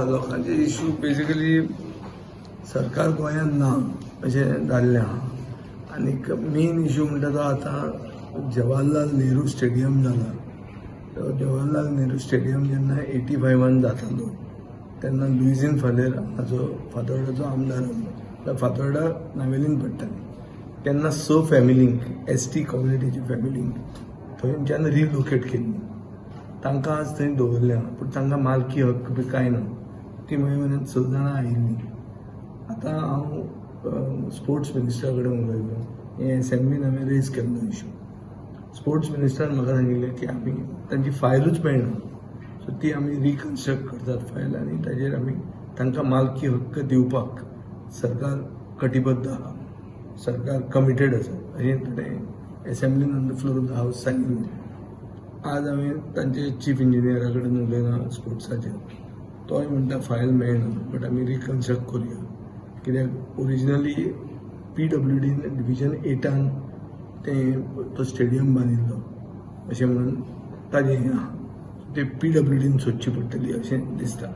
लोकांचे issue basically सरकार गोंयांत ना अशें जाल्लें आहा आनीक मेन इश्यू म्हणटा तो आतां जवाहरलाल नेहरू स्टेडियम जाला. जवाहरलाल नेहरू स्टेडियम जेन्ना 85 जातालो तेन्ना लुईजीन फालेर हाजो फातोर्डाचो आमदार आसलो. फातोर्डा नावेलीन पडटाली तेन्ना 6 फॅमिलींक एसटी कम्युनिटीची फॅमिलींक थंयच्यान रिलोकेट केल्ली. तांकां आज थंय दवरल्या पूण तांकां मालकी हक्क बी कांय ना. ती म्हयन्यान 6 जाणां आयिल्लीं. आतां हांव स्पोर्ट्स मिनिस्टरा कडेन उलयलो. हे असेंब्लीन हांवें रेज केल्लो इश्यू. स्पोर्ट्स मिनिस्टरान म्हाका सांगिल्लें की आमी तांची फायलूच मेळना, सो ती आमी रिकन्स्ट्रक्ट करतात फायल आनी ताजेर आमी तांकां मालकी हक्क दिवपाक सरकार कटिबद्ध आहा. सरकार कमिटेड आसा अशें ताणें असेंब्लीन on the floor of the house सांगिल्लें. आज हांवें तांचे चीफ इंजिनियरा कडेन उलयलां स्पोर्ट्साचेर. तोय म्हणटा फायल मेळना बट आमी रिकन्स्ट्रक्ट करुया, कित्याक ओरिजिनली PWDन डिविजन 8 तो स्टेडियम बांदिल्लो अशें म्हणून ताजें हें आहा. ते PWDन सोदची पडटली अशें दिसता.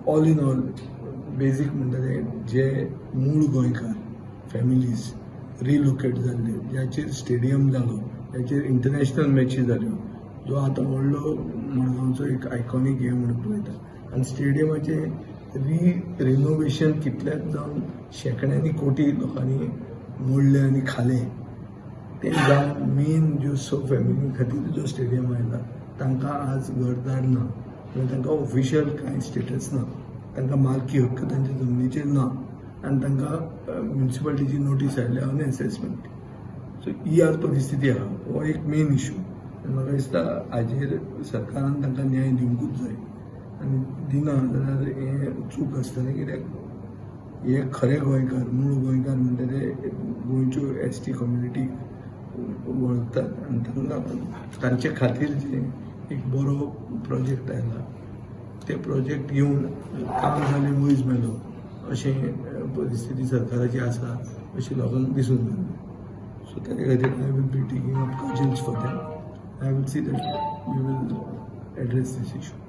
ऑल इन ऑल बेजीक म्हणटा तें जे मूळ गोंयकार फॅमिलीज रिलोकेट जाल्ले, ज्याचेर स्टेडियम जालो, ज्याचेर इंटरनॅशनल मॅचीस जाल्यो, जो आतां व्हडलो मडगांवचो एक आयकॉनीक हे म्हणून पळयता. आनी स्टेडियमाचें रिनोवेशन कितल्याच जावन शेकड्यांनी कोटी लोकांनी मोडले आनी खाले. ते जावन मेन ज्यो 6 फॅमिली खातीर जो स्टेडियम आयला तांकां आज घरदार ना, तांकां ऑफिशियल कांय स्टेटस ना, तांकां मालकी हक्क तांच्या जमनीचेर ना आनी तांकां म्युनिसिपालिटीची नोटीस आयल्या ऑन असेसमेंट. सो ही आज परिस्थिती आहा. हो एक मेन इश्यू. म्हाका दिसता हाजेर सरकारान तांकां न्याय दिवंकूच जाय आनी दिना जाल्यार हें चूक आसतलें. कित्याक हे खरे गोंयकार, मूळ गोंयकार म्हणटा ते गोंयच्यो ST कम्युनिटी वळखतात आनी तांकां तांचे खातीर जे एक बरो प्रोजेक्ट आयला ते प्रोजेक्ट येवन काम जालें वयस मेलो अशें परिस्थिती सरकाराची आसा अशें लोकांक दिसून येता. सो ताचे खातीर I will be taking up cousins for them. I will see that we will address this issue.